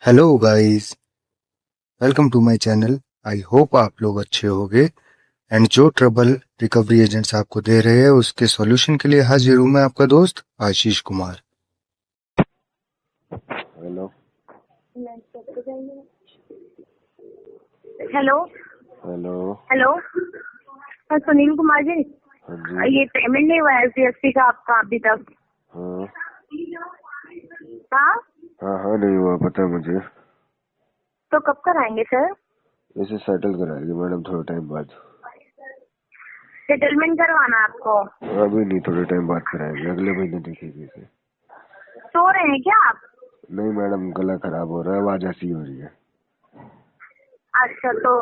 Hello guys, welcome to my channel. I hope आप लोग अच्छे होंगे एंड जो ट्रबल रिकवरी एजेंट्स आपको दे रहे हैं उसके सॉल्यूशन के लिए हाजिर हूं मैं आपका दोस्त Ashish Kumar. Hello hello hello. Hello. हाँ, सुनील कुमार जी। हाँ जी। ये पेमेंट नहीं हुआ है SDFC का आपका अभी तक? हाँ हाँ, हाँ हाँ नहीं हुआ, पता है मुझे। तो कब कराएंगे सर? इसे सेटल कराएगी मैडम थोड़े टाइम बाद। सेटलमेंट करवाना है आपको? अभी नहीं, थोड़े टाइम बाद कराएगी, अगले महीने देखेगी इसे। सो रहे हैं क्या आप? नहीं मैडम, गला खराब हो रहा है, आवाज ऐसी हो रही है। अच्छा, तो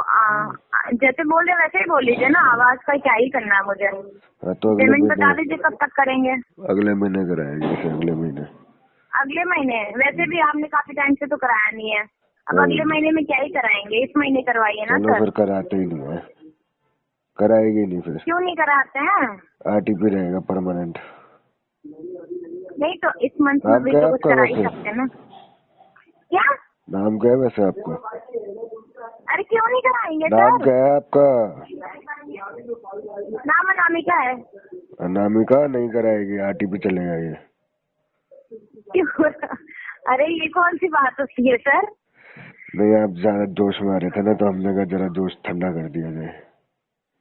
जैसे बोल रहे वैसे ही बोल लीजिए ना, आवाज का क्या ही करना है मुझे। हाँ तो अगले पेमेंट बता महीने, दीजिए कब तक करेंगे? अगले महीने कराएगी इसे, अगले महीने। अगले महीने? वैसे भी आपने काफी टाइम से तो कराया नहीं है, अब अगले महीने में क्या ही कराएंगे, इस महीने करवाइए ना चलो सर। फिर कराते ही नहीं है, कराएगी नहीं फिर। क्यों नहीं कराते हैं? RTP रहेगा परमानेंट। नहीं तो इस मंथ में नाम भी क्या है तो कुछ आपका करा ही वैसे? सकते हैं ना। क्या? नाम क्या है वैसे आपका? अरे क्यों नहीं कराएंगे नाम सर? क्या है आपका? नाम अनामिका है। अनामिका नहीं कराएगी, RTP चलेगा ये। क्यों? अरे ये कौन सी बात होती है सर? नहीं, आप ज्यादा जोश में आ रहे थे ना, तो हमने कहा जरा जोश ठंडा कर दिया जाए।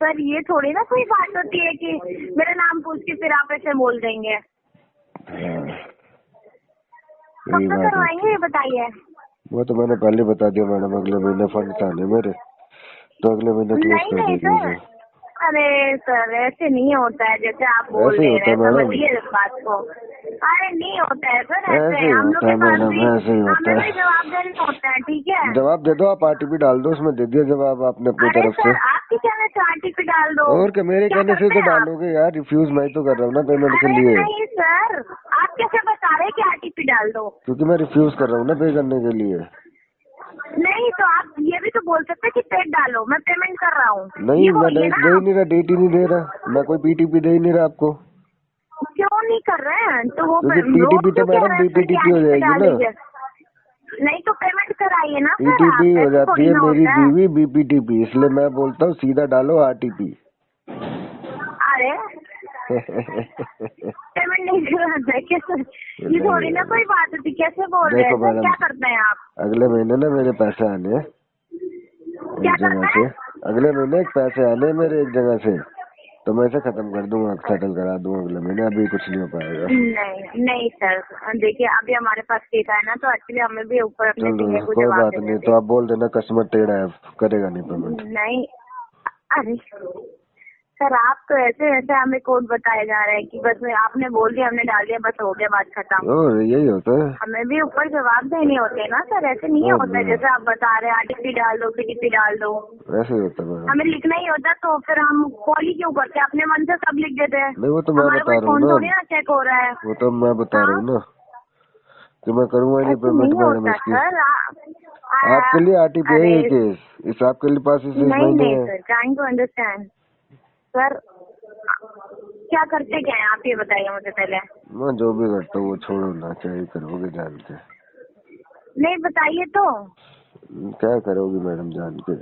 सर ये थोड़ी ना कोई बात होती है कि मेरा नाम पूछ के फिर आप ऐसे बोल देंगे। हाँ, कब यही तक बात होती करवाएंगे है। ये बताइए। वो तो मैंने पहले बता दिया मैडम, अगले महीने फंड आने मेरे, तो अगले महीने क्लोज नहीं कर नहीं देगी सर, उसे। अरे सर ऐसे नहीं होता है जैसे आप बोल ऐसे ही दे होता रहे है हैं, मैडम, समझिए इस बात को। अरे नहीं होता है सर ऐसे ऐसे, ही हम लोग होता के है पास मैडम, भी ऐसे ही होता हमें भी है। जवाब देना होता है, ठीक है। जवाब दे दो आप, RTP डाल दो, उसमें दे दिया जवाब आपने अपनी अरे तरफ से। सर आपके कहने से RTP डाल दो, और क्या, मेरे क्या कहने से करते तो हैं आप? डालोगे यार, रिफ्यूज मैं ही तो कर रहा हूँ ना पेमेंट के अरे लिए। नहीं सर, आप कैसे बता रहे हैं कि RTP डाल दो? क्योंकि मैं रिफ्यूज कर रहा हूँ ना पे करने के लिए। नहीं तो आप ये भी तो बोल सकते हैं कि पेड डालो, मैं पेमेंट कर रहा हूँ, नहीं, ये मैं बोलिए ना दे ही आप। नहीं रहा, डेट ही नहीं दे रहा, मैं कोई PTP दे ही नहीं रहा आपको। क्यों नहीं कर रहे हैं? तो वो क्योंकि रोज PTP तो क्यों कह मैडम रहे हैं फिर कि BPTP हो RTP जाएगी डाल ना। दीजिए? नहीं तो पेमेंट कराइए ना सर, PTP आप हो ऐसे जाती थोड़ी है ना मेरी होता दी है। हुई BPTP, इसलिए मैं बोलता हूँ सीधा डालो RTP। अरे पेमेंट नहीं कराता है कैसे? ये नहीं थोड़ी ना यार, कोई बात होती, कैसे बोल रहे हैं देखो सर, मैडम, क्या करते हैं आप? अगले महीने ना मेरे पैसे आने हैं क्या एक जगह करते से। हैं? अगले महीने एक पैसे आने हैं मेरे एक जगह से, तो मैं इसे खत्म कर दूंगा, सेटल करा दूंगा अगले महीने, अभी कुछ नहीं हो पाएगा। नहीं नहीं सर, देखिए अभी हमारे पास केस है ना, तो एक्चुअली हमें भी ऊपर अपने चलो सीनियर को कोई जवाब बात देने नहीं, थे। तो आप बोल देना कस्टमर टेढ़ा है, करेगा नहीं पेमेंट। नहीं, अरे सर आप तो ऐसे ऐसे हमें कोड बताए जा रहे हैं कि बस आपने बोल दिया हमने डाल दिया बस हो गया बात खत्म। और यही होता है। हमें भी ऊपर जवाब देने होते हैं ना सर, ऐसे नहीं और होता है जैसे आप बता रहे हैं RTP डाल दो PTP डाल दो। ऐसे ही होता है मैडम। हमें लिखना ही होता तो फिर हम कॉल ही क्यों करते, अपने मन से सब लिख देते हैं। नहीं, वो तो मैं हमारा बता कोई रहा हूँ फोन ना, थोड़ी ना चेक हो रहा है। वो तो मैं बता रहा हाँ, हूँ ना कि मैं करूँगा ही नहीं ऐसे पेमेंट नहीं मैडम होता इसकी। सर। आपके लिए RTP है अरे ये केस, इस आपके लिए पास इस नहीं महीने नहीं है। Sir, trying to understand sir, क्या करते क्या हैं आप ये बताइए मुझे पहले। मैं जो भी करता हूँ वो छोड़ो ना, क्या ही करोगे जान के? नहीं बताइए तो, क्या करोगी मैडम जान के?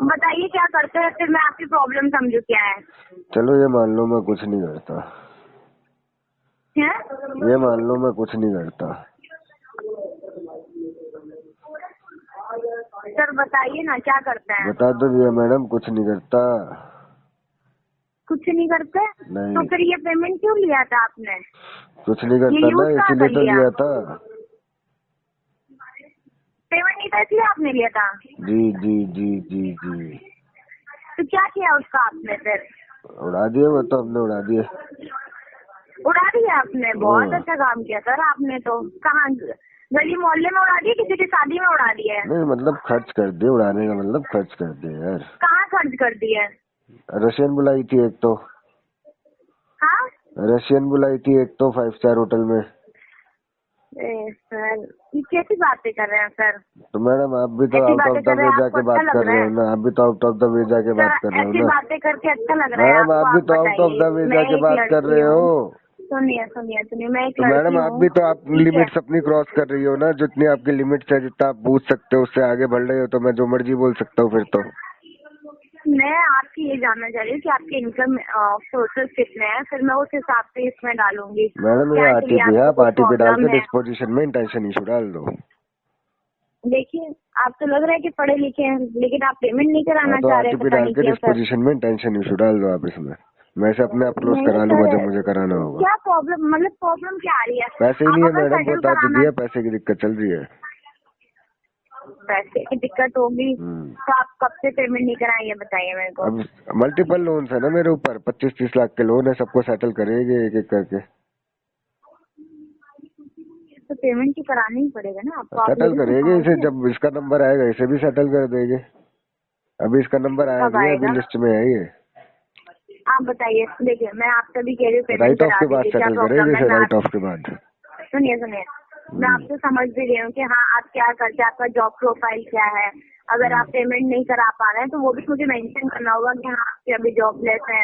बताइए क्या करते हैं, फिर मैं आपकी प्रॉब्लम समझू क्या है। चलो ये मान लो मैं कुछ नहीं करता, हैं? ये मान लो मैं कुछ नहीं करता। सर बताइए ना क्या करते हैं। बता दो दिया मैडम, कुछ नहीं करता। कुछ नहीं करते? नहीं, तो फिर ये पेमेंट क्यों लिया था आपने? कुछ नहीं ये करता ना, यूज कहाँ इसीलिए कर तो लिया? लिया था। पेमेंट नहीं था इसलिए आपने लिया था? जी जी जी जी जी। तो क्या किया उसका आपने फिर? उड़ा दिए, वो तो हमने उड़ा दिए। उड़ा दिया आपने? बहुत अच्छा काम किया सर आपने तो। कहाँ, गली मोहल्ले में उड़ा दिया, किसी की शादी में उड़ा दिया है? नहीं मतलब खर्च कर दिए, उड़ाने का मतलब खर्च कर दिए यार। कहाँ खर्च कर दिया? रशियन बुलाई थी एक तो, हाँ? रशियन बुलाई थी एक तो 5 स्टार होटल में। सर ये कैसी बातें कर रहे हैं सर? तो मैडम आप भी तो ऐसी आउट ऑफ बातें द कर रहे वे हैं, आपको जाके अच्छा बात लग कर रहा रहे हो है? ना, आप भी तो आउट ऑफ द वे जाके बात कर सर रहे हो ऐसी ना। बातें करके अच्छा लग रहा है मैडम आपको? आप भी आप तो आउट ऑफ बताइए, द वे मैं जाके एक बात कर लड़की रहे हूँ। हो। सुनिए सुनिए सुनिए, मैं एक तो मैडम लड़की आप हूँ, भी तो आप ठीक है। लिमिट्स अपनी क्रॉस कर रही हो ना, जितनी आपकी लिमिट्स है, जितना आप पूछ सकते हो उससे आगे बढ़ रहे हो, तो मैं जो मर्जी बोल सकता हूँ फिर तो। मैं आपकी ये जानना चाह रही हूँ कि आपके इनकम सोर्सेस कितने हैं, फिर मैं उस हिसाब से इसमें डालूंगी। मैडम ये क्या के लिए आरटीपी है, आपको आप कुछ आरटीपी डाल प्रॉब्लम के है? डिस्पोजिशन में इंटेंशन इशू डाल दो। देखिए, आप तो लग रहा है कि पढ़े लिखे हैं, लेकिन आप पेमेंट नहीं कराना तो चाह रहे, आरटीपी पता डाल नहीं के क्यों सर। डिस्पोजिशन में इंटेंशन इशू डाल दो आप इसमें। मैं से अपने अपलोड नहीं करा लूंगा सर, जब मुझे कराना होगा। क्या प्रॉब्लम, मतलब प्रॉब्लम क्या आ रही है? पैसे ही आप नहीं है अगर मैडम, सेटल बता तो कराना, दिया, पैसे की दिक्कत चल रही है। पैसे की दिक्कत होगी तो आप कब से पेमेंट नहीं कराएं, ये बताइए मेरे को। अब मल्टीपल लोन है ना मेरे ऊपर, 25-30 लाख के लोन है, सबको सेटल करेंगे एक एक करके। तो पेमेंट तो करानी ही पड़ेगा ना आपको, आप ये सेटल भी तो करेंगे इसे, समझिए। जब इसका नंबर आएगा इसे भी सेटल कर देंगे। अभी इसका नंबर आया कब नहीं है, अभी आएगा लिस्ट में है ये। आप बताइए। देखिए, मैं आपसे भी कह रही हूँ पेमेंट राइट ऑफ करा के बाद दीजिए, क्या सेटल करेंगे प्रॉब्लम है? इसे, मैं राइट आप ऑफ के बाद। सुनिए सुनिए, मैं आपसे समझ भी रही हूँ कि हाँ आप क्या करते हैं, आपका जॉब प्रोफाइल क्या है। अगर आप पेमेंट नहीं करा पा रहे हैं तो वो भी मुझे मेंशन करना होगा कि हाँ आपके अभी जॉबलेस है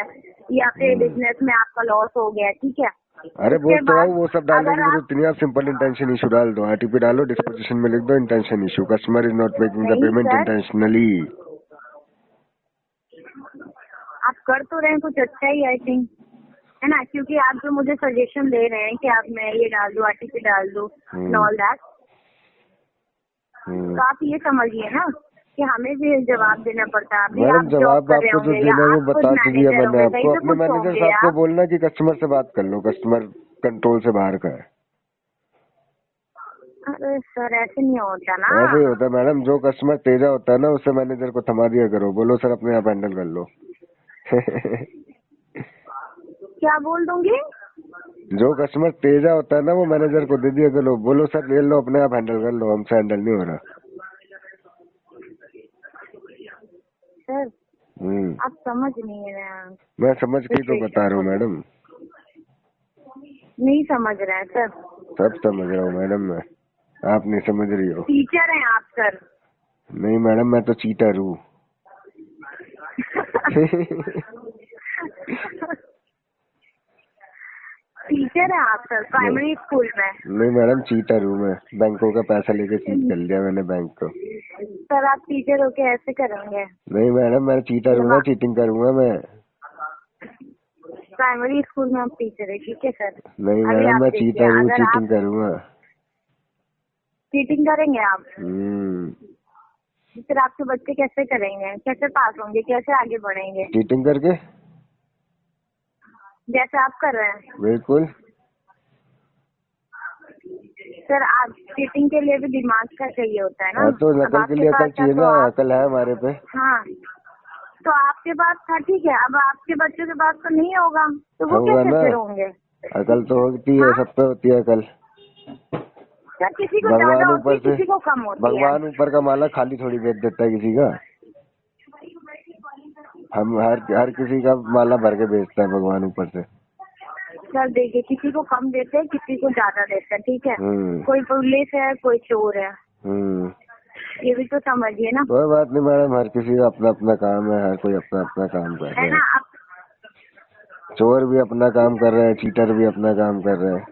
या फिर बिजनेस में आपका लॉस हो गया है, ठीक है। अरे उसके बोल तो रहा बाद हूँ, वो सब डालने की अगर आप जरूरत नहीं है, आप सिंपल इंटेंशन इशू डाल दो। आरटीपी डालो, डिस्पोजिशन में लिख दो intention issue, customer is not making the नहीं पेमेंट सर, इंटेंशनली। आप कर तो रहे हैं कुछ अच्छा ही, आई थिंक, है ना, क्योंकि आप जो मुझे सजेशन दे रहे हैं कि आप मैं ये डाल दूं, आरटीपी डाल दूं एंड ऑल दैट, तो आप ये समझिए ना कि हमें भी जवाब देना पड़ता है। अभी मैडम आप जॉब जवाब कर रहे आपको जो होंगे या देना है वो आप खुद बता तो दिया मैनेजर मैंने होंगे, कहीं आपको। पे अपने कुछ मैनेजर होंगे साहब को आप। बोलना कि कस्टमर से बात कर लो, कस्टमर कंट्रोल से बाहर का है। अरे सर, ऐसे नहीं होता ना। ऐसे ही होता है मैडम, जो कस्टमर तेजा होता है ना उससे मैनेजर को थमा दिया करो, बोलो सर अपने आप हैंडल कर लो। क्या बोल दूंगी? जो कस्टमर तेजा होता है ना वो मैनेजर को दे दिया करो, बोलो सर ले लो अपने आप हैंडल कर लो, हमसे हैंडल नहीं हो रहा। सर आप समझ नहीं रहे हैं, मैं समझ के ही तो बता सिचुएशन रहा को हूँ मैडम, नहीं समझ रहे हैं सर। सब समझ रहा हूँ मैडम मैं, आप नहीं समझ रही हो। टीचर हैं आप सर। नहीं मैडम, मैं तो चीटर हूँ। टीचर है आप सर, प्राइमरी स्कूल में। नहीं मैडम, चीटर हूँ मैं, बैंकों का पैसा लेके चीट कर लिया मैंने बैंक को। सर आप टीचर होके ऐसे करेंगे? नहीं मैडम, मैं चीटर हूँ ना, चीटिंग करूंगा मैं। प्राइमरी स्कूल में आप टीचर है, ठीक है सर। नहीं अभी मैडम, आप मैं देखिए, चीटर हूँ, अगर आप चीटिंग करूंगा। चीटिंग करेंगे आप, हम्म, फिर आपके बच्चे कैसे करेंगे, कैसे पास होंगे, कैसे आगे बढ़ेंगे? चीटिंग करके। जैसे आप कर रहे हैं। बिल्कुल। सर आप चीटिंग के लिए भी दिमाग का चाहिए होता है ना। हाँ तो अब नकल के आपके लिए अकल पास था चाहिए तो ना, आप, अकल है हमारे पे। हाँ तो आपके पास था, ठीक है, अब आपके बच्चों के पास तो नहीं होगा, तो वो होगा कैसे ना, फिर होंगे? अकल तो होती है, हाँ सब पे होती है अकल। सर, किसी को ज्यादा भगवान होती है, ऊपर से, किसी को कम होती है। भगवान ऊपर का माला खाली थोड़ी बेच देता है किसी का। हम हर किसी का माला भर के बेचता है भगवान ऊपर से। सर देखिए, किसी को कम देते हैं, किसी को ज्यादा देते हैं, ठीक है। कोई पुलिस है, कोई चोर है, ये भी तो समझिए ना। कोई बात नहीं मैडम, हर किसी का अपना अपना काम है, हर कोई अपना अपना काम कर है रहा ना। है। अब चोर भी अपना काम कर रहे हैं, चीटर भी अपना काम कर रहे हैं,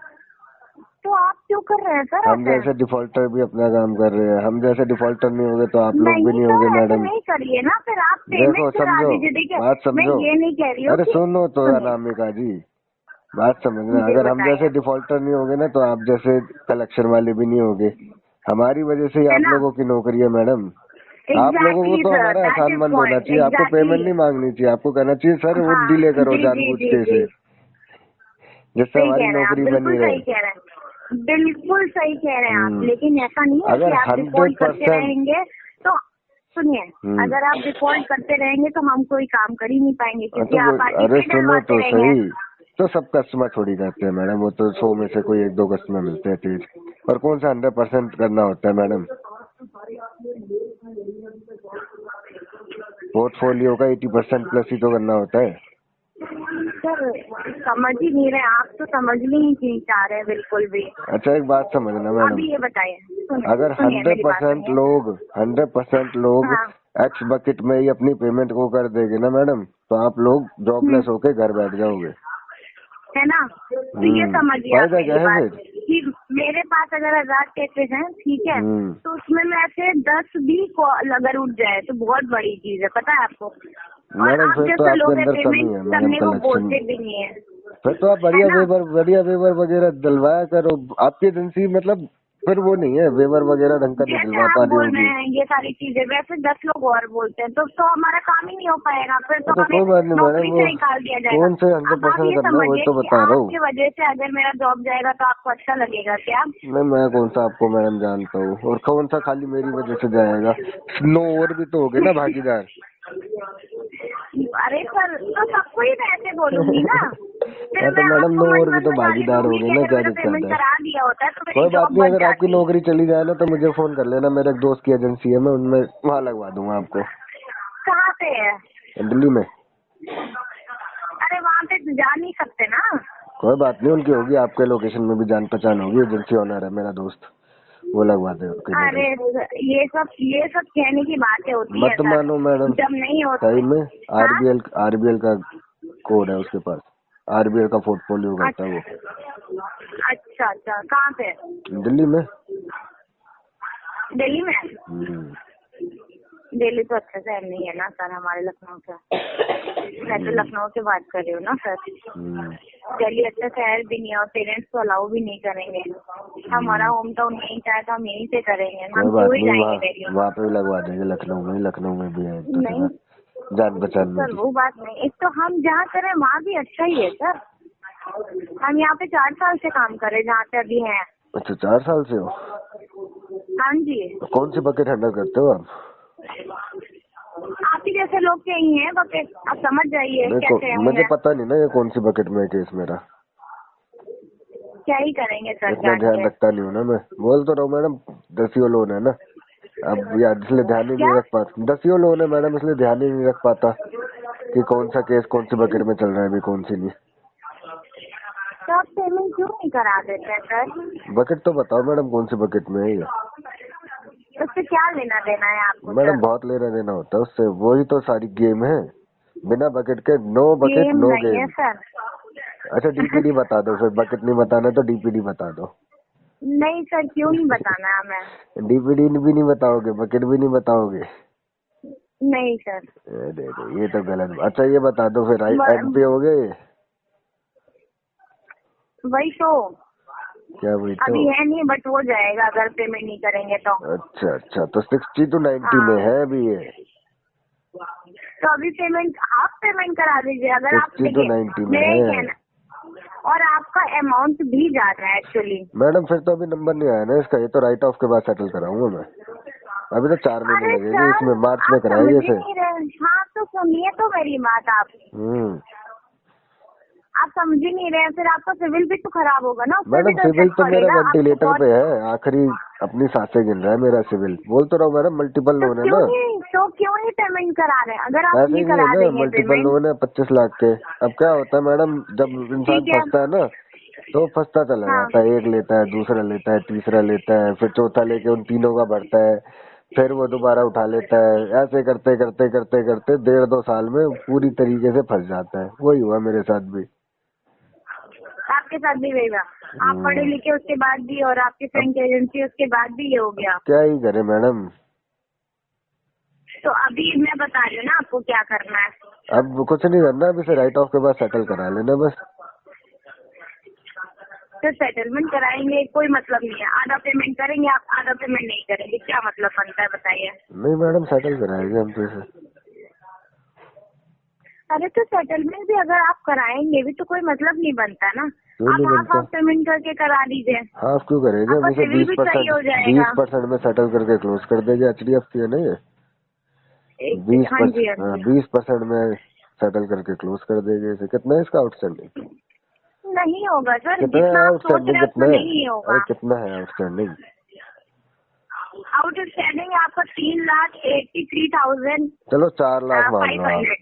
तो आप क्यों कर रहे हैं सर हम ऐसे? जैसे डिफॉल्टर भी अपना काम कर रहे हैं। हम जैसे डिफॉल्टर नहीं होंगे तो आप लोग भी नहीं नहीं होंगे सर, ऐसे मैडम। नहीं करिए ना, फिर आप देखो पेमेंट करा समझो, दीजिए। देखिए, बात मैं समझो, ये नहीं कह रही हूँ अरे कि, सुनो तो सुनिए अनामिका जी, बात समझना, मुझे अगर हम जैसे बताइए, डिफॉल्टर नहीं होंगे ना तो आप जैसे कलेक्शन वाले भी नहीं होंगे। हमारी वजह से ही है आप ना। लोगों की नौकरी है मैडम। आप लोगों को एग्जैक्टली तो सर, हमारा दैट एहसान इज मंद होना पॉइंट, चाहिए, आपको पेमेंट एग्जैक्टली। नहीं मांगनी चाहिए, आपको कहना चाहिए सर वो हाँ डिले करो जी जी जानबूझ जी के जी, इसे, जिससे सही हमारी कह रहे हैं आप, नौकरी बिल्कुल बनी सही रहे। कह रहे हैं, बिल्कुल सही कह रहे हैं आप। लेकिन ऐसा नहीं है कि अगर आप डिफॉल्ट करते 100%, रहेंगे तो, सुनिए, अगर आप डिफॉल्ट करते रहेंगे तो हम कोई काम कर ही नहीं पाएंगे, क्योंकि तो आप अरे आरटीपी सुनो डलवाते तो रहेंगे। सही, तो सब कस्टमर थोड़ी करते हैं मैडम, वो तो 100 में से कोई 1-2 कस्टमर मिलते हैं तेज। और कौन सा 100% करना होता है मैडम, पोर्टफोलियो का 80% प्लस ही तो करना होता है। सर समझ ही नहीं रहे आप, तो समझने ही नहीं चाह रहे बिल्कुल भी। अच्छा एक बात समझना मैडम, अभी ये बताइए, अगर सुनिए मेरी बात 100% लोग हाँ। एक्स बकेट में ही अपनी पेमेंट को कर देंगे ना मैडम, तो आप लोग जॉबलेस होके घर बैठ जाओगे। है ना। तो ये समझिए आप फायदा मेरी क्या है बात फिर? कि मेरे पास अगर 1000 केसेस हैं, ठीक है, तो उसमें में से 10 भी कॉल अगर उठ जाए तो बहुत बड़ी चीज है, पता है आपको। और मैडम आप फिर तो जैसे आपके लोग हैं अंदर कमी पेमेंट है मैडम, करने को कलेक्शन। बोलते भी नहीं है, फिर तो आप है ना। बढ़िया वेवर वगैरह दिलवाया करो। आपकी एजेंसी मतलब फिर वो नहीं है, वेवर वगैरह ढंग का नहीं जैसे दिलवा आप पा रही बोल रहे होगी। हैं ये सारी चीजें, वैसे 10 लोग और बोलते हैं, तो हमारा काम ही नहीं हो पाएगा, फिर तो तो हमें कोई बात नहीं मैडम, नौकरी वो से निकाल दिया जाएगा। कौन से अब आप 100% ये करना है वही समझिए तो कि बता रहा हूँ। आपकी वजह से अगर मेरा जॉब जाएगा तो आपको अच्छा लगेगा क्या? नहीं, मैं कौन सा आपको मैडम जानता हूँ, और कौन सा खाली मेरी वजह से जाएगा। नो, और भी तो हो गए ना भागीदार। अरे सर, तो सबको ही मैं ऐसे बोलूंगी ना। फिर हाँ तो मैं मैडम, आपको नो और भी तो मन में गाली भागीदार हो दूंगी गए कि ना, अगर क्या मेरा दिक्कत पेमेंट है। करा दिया होता तो मेरी कोई बात जॉब नहीं, बच अगर आपकी जाती। नौकरी चली जाए ना तो मुझे फोन कर लेना, मेरे एक दोस्त की एजेंसी है, मैं उनमें वहाँ लगवा दूंगा आपको। कहाँ पे है? दिल्ली में। अरे वहाँ पे जा नहीं सकते ना। कोई बात नहीं, उनकी होगी, आपके लोकेशन में भी जान पहचान होगी, एजेंसी ओनर है मेरा दोस्त, वो लगवा दे उसकी अरे नौकरी। ये सब कहने की बातें होती है मत सर, मानो मैडम, जब नहीं होते। सही में हाँ? आरबीएल का कोड है उसके पास, आरबीएल का पोर्टफोलियो करता है वो। अच्छा, कहाँ पे? दिल्ली में। दिल्ली में? हम्म। दिल्ली तो अच्छा शहर नहीं है ना सर, हमारे लखनऊ का। मैं तो लखनऊ की बात कर रही हूँ ना सर। दिल्ली अच्छा शहर भी नहीं है, और पेरेंट्स तो अलाउ भी नहीं करेंगे। हमारा होम टाउन यहीं था तो हम यहीं से करेंगे, हम कोई बात क्यों ही नहीं, जाएंगे दिल्ली। वहाँ पे भी लगवा देंगे, लखनऊ में भी है तो नहीं जगह जान पहचान सर, मेरी। वो बात नहीं। एक तो हम जहाँ करें वहाँ भी अच्छा ही है सर। हम यहाँ पे 4 साल से काम कर रहे हैं जहाँ पे अभी हैं। अच्छा, 4 साल से हो? हाँ जी। तो कौन सी बकेट हैंडल करते हो आप? आप ही जैसे लोग के ही हैं बकेट, आप समझ जाइए कैसे मुझे होंगे। पता नहीं ना ये कौन सी बकेट में है केस मेरा, क्या ही करेंगे सर इतना जान ध्यान के। रखता नहीं हूँ ना मैं। बोल तो रहा हूँ मैडम, 10 लोन है ना, अब यार इसलिए ध्यान ही क्या? नहीं रख पाता। 10 लोन है मैडम, इसलिए ध्यान ही नहीं रख पाता कि कौन सा केस कौन सी बकेट में चल रहा है, अभी कौन सी नहीं। तो आप पेमेंट क्यों नहीं करा देते हैं सर? बकेट तो बताओ मैडम, कौन सी बकेट में है ये? उससे क्या लेना देना है आपको मैडम सर? बहुत लेना देना होता है उससे, वही तो सारी गेम है। बिना बकेट के नो बकेट गेम नो नहीं है गेम। सर। अच्छा डीपीडी बता दो फिर, बकेट नहीं बताना तो डीपीडी बता दो। नहीं सर, क्यों नहीं बताना है हमें? डीपीडी भी नहीं बताओगे, बकेट भी नहीं बताओगे? नहीं सर। अरे ये तो गलत। अच्छा ये बता दो फिर, एमपी हो गए? वही तो क्या वही तो? अभी है नहीं, बट हो जाएगा अगर पेमेंट नहीं करेंगे तो। अच्छा, तो 60 to 90 में हाँ। है अभी ये? तो अभी पेमेंट आप पेमेंट करा दीजिए अगर आप 60 to 90 में मेरा है। ही कहना, और आपका अमाउंट भी ज्यादा है एक्चुअली। मैडम फिर तो अभी नंबर नहीं आया ना इसका, ये तो राइट ऑफ के बाद सेटल कराऊंगा मैं। अभी तो 4 महीने अरे लगेंगे, सर, इसमें मार्च में आप समझ कराएंगे ही इसे। नहीं रहे। हाँ तो सुनिए तो मेरी बात आप समझ ही नहीं रहे हैं, फिर आपका सिविल भी तो खराब होगा ना, उसमें भी मैडम तो सिविल इफेक्ट तो मेरा पड़ेगा आपको वेंटिलेटर बहुत। पे है, आखिरी अपनी सांसें गिन रहा है मेरा सिविल। बोल तो रहा हूँ मैडम, मल्टीपल लोन है ना। तो क्यों नहीं पेमेंट करा रहे हैं? अगर आप ऐसे नहीं ही नहीं है करा ना, देंगे मल्टीपल पेमेंट, लोन है 25 लाख के। अब क्या होता है मैडम, जब इंसान ठीक है। फंसता है ना तो फंसता चला हाँ। जाता है, एक लेता है, दूसरा लेता है, तीसरा लेता है, फिर चौथा लेके उन तीनों का भरता है, फिर वो दोबारा उठा लेता है। ऐसे करते करते करते करते 1.5-2 साल में पूरी तरीके से फंस जाता है। वही हुआ मेरे साथ भी। आपके साथ भी रहेगा। आप पढ़े लिखे उसके बाद भी, और आपकी फ्रेंड की एजेंसी उसके बाद भी ये हो गया। क्या ही करे मैडम। तो अभी मैं बता रही हूँ ना आपको क्या करना है। अब कुछ नहीं करना, अब इसे राइट ऑफ के बाद सेटल करा लेना बस। तो सेटलमेंट कराएंगे, कोई मतलब नहीं है। आधा पेमेंट करेंगे आप, आधा पेमेंट नहीं करेंगे, क्या मतलब बनता है बताइए? नहीं मैडम, सेटल कराएंगे हम तो इसे। अरे तो सेटलमेंट भी अगर आप कराएंगे भी तो कोई मतलब नहीं बनता ना। क्यों आप नहीं हाफ बनता? हाफ पेमेंट करके करा दीजिए, हाफ क्यों करेंगे हम आपका इसे? सिविल भी सही हो जाएगा। 20% में सेटल करके क्लोज कर देंगे। HDFC है ना ये, हाँ जी, हाँ जी। 20% में सेटल करके क्लोज कर देंगे इसे। कितना है इसका आउटस्टैंडिंग? नहीं होगा सर, कितना जितना है आप सोच आउटस्टैंडिंग? रहे हैं कितना उतना है? नहीं होगा। अरे कितना है आउटस्टैंडिंग? आउटस्टैंडिंग आपका 3,83,500। चलो 4 लाख मान लो आप।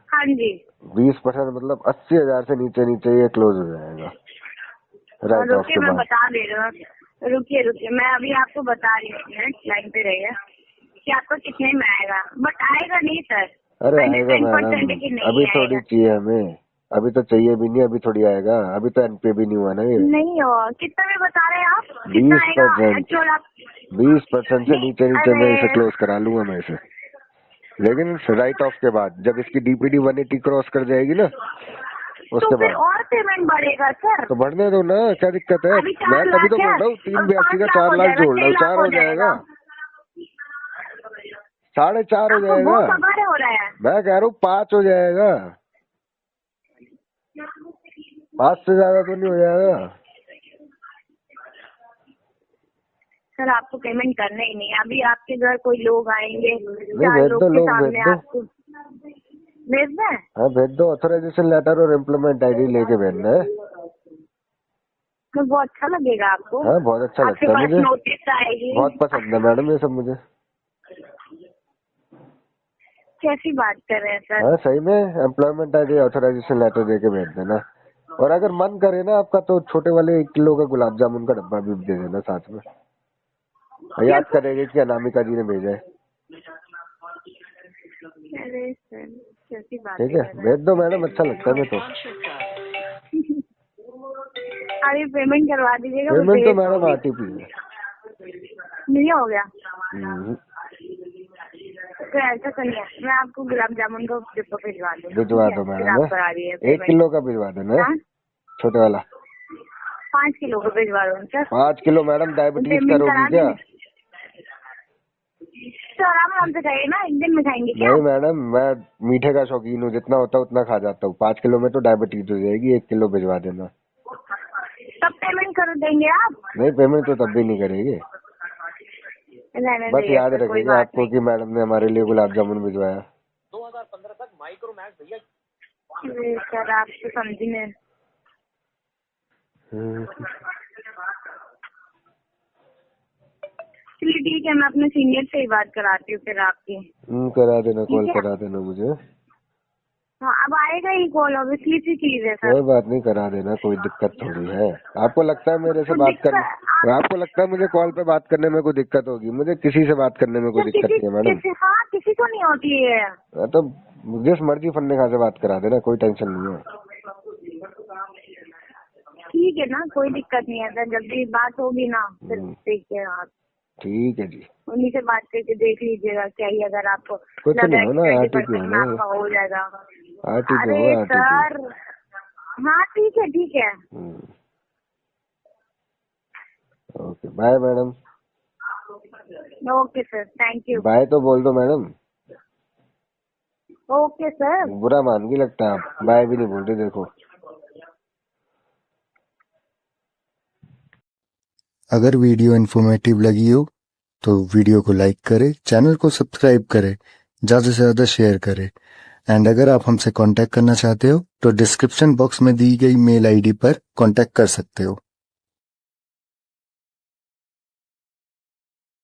हाँ जी। 20% मतलब 80,000 से नीचे नीचे ये क्लोज हो जाएगा राइट ऑफ रुकिए के मैं बाद। बता दे रही हूँ, रुकिए मैं अभी आपको बता रही हूँ, लाइन पे रहिए कि आपको कितने में आएगा। बट आएगा नहीं सर, अरे आएगा 110% मैडम, की नहीं अभी आएगा। थोड़ी चाहिए हमें। अभी तो चाहिए भी नहीं, अभी थोड़ी आएगा, अभी तो एनपीए भी नहीं हुआ ना ये। नहीं हो कितना में बता रहे हैं आप? कितना आएगा 20%। एक्चुअल आप? 20% से नीचे नीचे मैं इसे अरे क्लोज करा लूंगा मैं इसे, लेकिन राइट ऑफ के बाद, जब इसकी डीपीडी 180 क्रॉस कर जाएगी ना तो उसके फिर बाद। और पेमेंट बढ़ेगा सर। तो बढ़ने दो ना, क्या दिक्कत है? अभी मैं 4 तभी लाख तो है बोल रहा हूँ, और 382 का 5 लाख 4 हो लाख जाएगा, जोड़ 6 लो, लाख 4 हो हो जाएगा, जाएगा। 4.5 हो आपको जाएगा। वो खबर हो रहा है? मैं कह रहा हूँ 5 हो जाएगा, 5 से ज्यादा तो नहीं हो जाएगा। सर आपको पेमेंट करना ही नहीं, अभी आपके घर कोई लोग आएंगे, नहीं 4 भेज लोग दो, के लोग भेज सामने दो। आपको भेज दें? हाँ भेज दो, ऑथराइजेशन लेटर और इम्प्लीमेंट आईडी लेके भेजना है। तो वो अच्छा लगेगा आपको? हाँ बहुत अच्छा आपके लगता है पास मुझे, नोटिस आएगी? बहुत पसंद है मैडम ये सब मुझे। कैसी बात कर रहे हैं सर? हाँ सही में, एम्प्लॉयमेंट आईडी ऑथराइजेशन लेटर देके भेज देना, और अगर मन करे ना आपका तो छोटे वाले 1 किलो का गुलाब जामुन का डब्बा भी दे देना साथ में, याद करेंगे कि अनामिका जी ने भेजा है। अरे सर कैसी बात ठीक है, भेज दो मैडम, अच्छा लगता है मैं तो। अरे पेमेंट करवा दीजिएगा। पेमेंट तो मैडम आरटीपी है। नहीं हो गया हम्म, तो ऐसा करिए, मैं आपको गुलाब जामुन का डिब्बा भिजवा दूँ। भिजवा दो फिर मैडम, आप करा दिए 1 किलो का भिजवा देना, हाँ? छोटे वाला 5 किलो का भिजवा दूँ सर? 5 किलो। मैडम डायबिटीज का पेमेंट रोगी करा क्या? देंगे तो आराम से खाइए ना, एक दिन में खाएंगे क्या? नहीं मैडम, मैं मीठे का शौकीन हूँ, जितना होता है उतना खा जाता हूँ। 5 किलो में तो डायबिटीज हो जाएगी, 1 किलो भिजवा देना। तब पेमेंट कर देंगे आप? नहीं पेमेंट तो तब भी नहीं करेंगे, रहने बस दीजिए याद सर, कोई रखेंगे बात आपको कि मैडम ने हमारे लिए गुलाब जामुन भिजवाया। 2015 तक माइक्रोमैक्स भैया। नहीं सर आप तो समझी नहीं। चलिए ठीक है, मैं अपने सीनियर से ही बात कराती हूँ फिर आपकी। करा देना, कॉल ठीक है। करा देना मुझे। हाँ अब आएगा ही कॉल, ऑब्वियसली सी चीज है सर। कोई बात नहीं, करा देना, कोई दिक्कत थोड़ी है। आपको लगता है मेरे से तो बात करने, दिक्कत आपको लगता है मुझे कॉल पे बात करने में कोई दिक्कत होगी? मुझे किसी से बात करने में कोई सर दिक्कत नहीं है मैडम। हाँ किसी को नहीं होती है। तो जिस मर्जी फन्ने खा से बात करा देना, कोई टेंशन नहीं है। ठीक है ना, कोई दिक्कत नहीं है सर, जब भी बात होगी ना फिर देखिए आप। ठीक है जी, उन्हीं से बात करके देख लीजिएगा क्या ही, अगर आपको कुछ नहीं होना, 20% में आपका हो जाएगा। आरटीपी अरे होगा, सर हाँ ठीक है ठीक है। Okay bye madam. Okay sir, thank you. Bye तो बोल दो मैडम, ओके सर। बुरा मान के लगता है आप बाय भी नहीं बोल रहे, देखो। अगर वीडियो इन्फॉर्मेटिव लगी हो तो वीडियो को लाइक करें, चैनल को सब्सक्राइब करें, ज़्यादा से ज़्यादा शेयर करें। एंड अगर आप हमसे कांटेक्ट करना चाहते हो तो डिस्क्रिप्शन बॉक्स में दी गई मेल आईडी पर कांटेक्ट कर सकते हो।